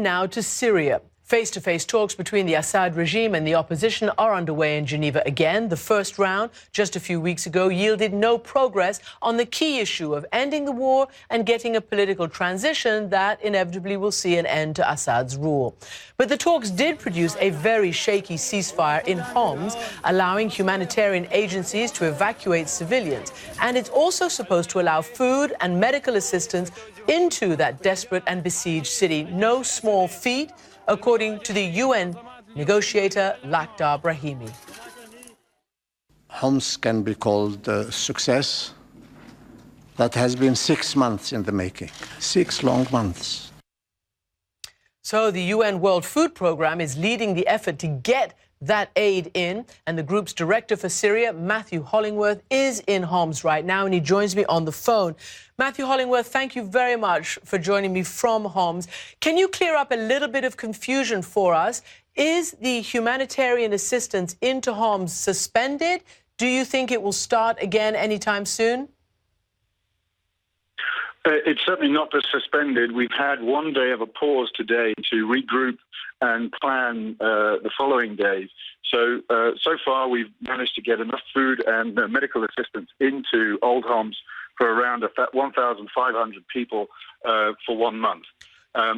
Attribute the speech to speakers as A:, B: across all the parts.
A: Now to Syria. Face-to-face talks between the Assad regime and the opposition are underway in Geneva again. The first round, just a few weeks ago, yielded no progress on the key issue of ending the war and getting a political transition that inevitably will see an end to Assad's rule. But the talks did produce a very shaky ceasefire in Homs, allowing humanitarian agencies to evacuate civilians. And it's also supposed to allow food and medical assistance into that desperate and besieged city. No small feat, according to the UN negotiator Lakhdar Brahimi.
B: Homs can be called a success that has been 6 months in the making, 6 long months.
A: So the UN World Food Programme is leading the effort to get that aid in, and the group's director for Syria, Matthew Hollingworth, is in Homs right now, and he joins me on the phone. Matthew Hollingworth, thank you very much for joining me from Homs. Can you clear up a little bit of confusion for us? Is the humanitarian assistance into Homs suspended? Do you think it will start again anytime soon?
C: It's certainly not suspended. We've had one day of a pause today to regroup and plan the following days. So far, we've managed to get enough food and medical assistance into Old Homs for around 1,500 people for 1 month.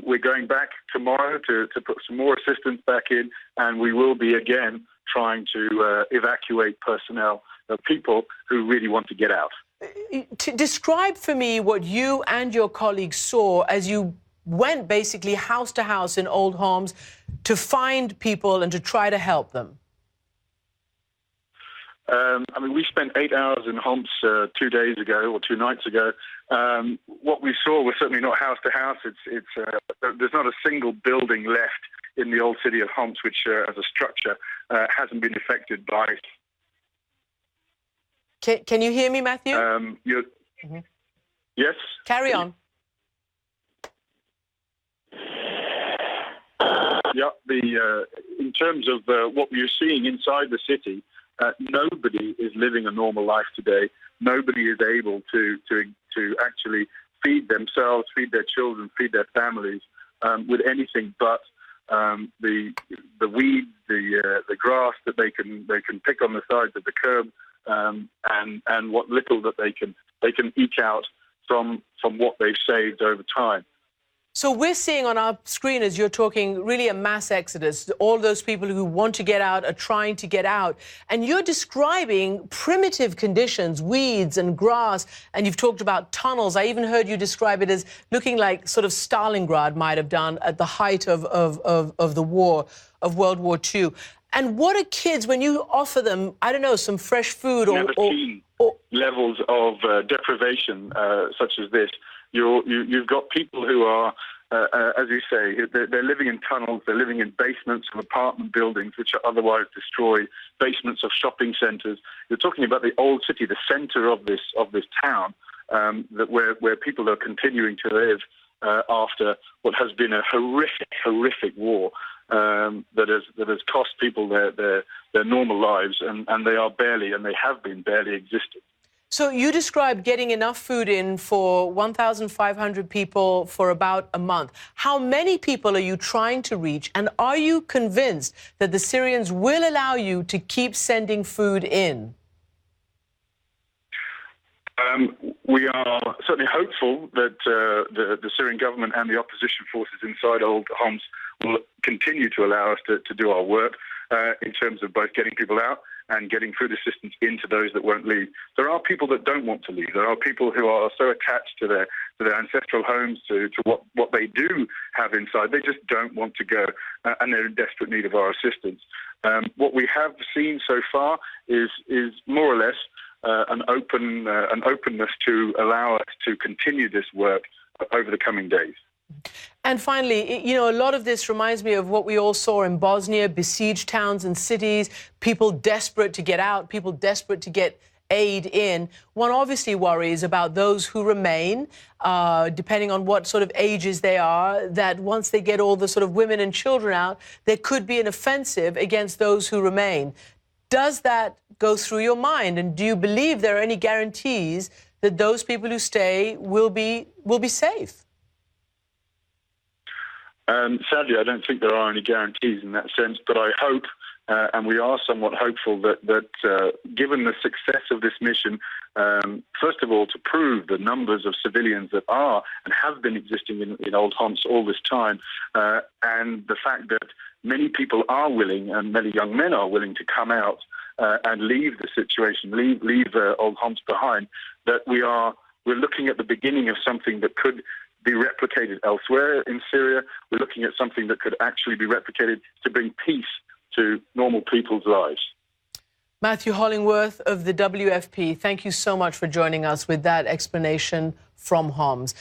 C: We're going back tomorrow to put some more assistance back in, and we will be again trying to evacuate personnel, people who really want to get out.
A: Describe for me what you and your colleagues saw as you went basically house to house in Old Homs to find people and to try to help them.
C: We spent 8 hours in Homs 2 days ago or 2 nights ago. What we saw was certainly not house to house. There's not a single building left in the old city of Homs, which as a structure hasn't been affected by.
A: Can you hear me, Matthew?
C: Yes.
A: Carry on.
C: Yeah. In terms of what we're seeing inside the city, nobody is living a normal life today. Nobody is able to actually feed themselves, feed their children, feed their families with anything but the weeds, the grass that they can pick on the sides of the curb, and what little that they can eke out from what they've saved over time.
A: So we're seeing on our screen, as you're talking, really a mass exodus. All those people who want to get out are trying to get out. And you're describing primitive conditions, weeds and grass, and you've talked about tunnels. I even heard you describe it as looking like sort of Stalingrad might have done at the height of the war, of World War II. And what are kids, when you offer them, I don't know, some fresh food or
C: levels of deprivation such as this? You've got people who are, as you say, they're living in tunnels, they're living in basements of apartment buildings which are otherwise destroyed, basements of shopping centres. You're talking about the old city, the centre of this town, where people are continuing to live after what has been a horrific war that has cost people their normal lives, and they have been barely existing.
A: So you described getting enough food in for 1,500 people for about a month. How many people are you trying to reach? And are you convinced that the Syrians will allow you to keep sending food in?
C: We are certainly hopeful that the Syrian government and the opposition forces inside Old Homs will continue to allow us to do our work in terms of both getting people out and getting food assistance into those that won't leave. There are people that don't want to leave. There are people who are so attached to their ancestral homes, to what they do have inside. They just don't want to go, and they're in desperate need of our assistance. What we have seen so far is more or less an openness to allow us to continue this work over the coming days.
A: And finally, you know, a lot of this reminds me of what we all saw in Bosnia, besieged towns and cities, people desperate to get out, people desperate to get aid in. One obviously worries about those who remain, depending on what sort of ages they are, that once they get all the sort of women and children out, there could be an offensive against those who remain. Does that go through your mind? And do you believe there are any guarantees that those people who stay will be safe?
C: Sadly, I don't think there are any guarantees in that sense, but I hope, and we are somewhat hopeful, that given the success of this mission, first of all, to prove the numbers of civilians that are and have been existing in Old Homs all this time, and the fact that many people are willing, and many young men are willing to come out and leave the situation, leave Old Homs behind, that we're looking at the beginning of something that could be replicated elsewhere in Syria. We're looking at something that could actually be replicated to bring peace to normal people's lives.
A: Matthew Hollingworth of the WFP, thank you so much for joining us with that explanation from Homs.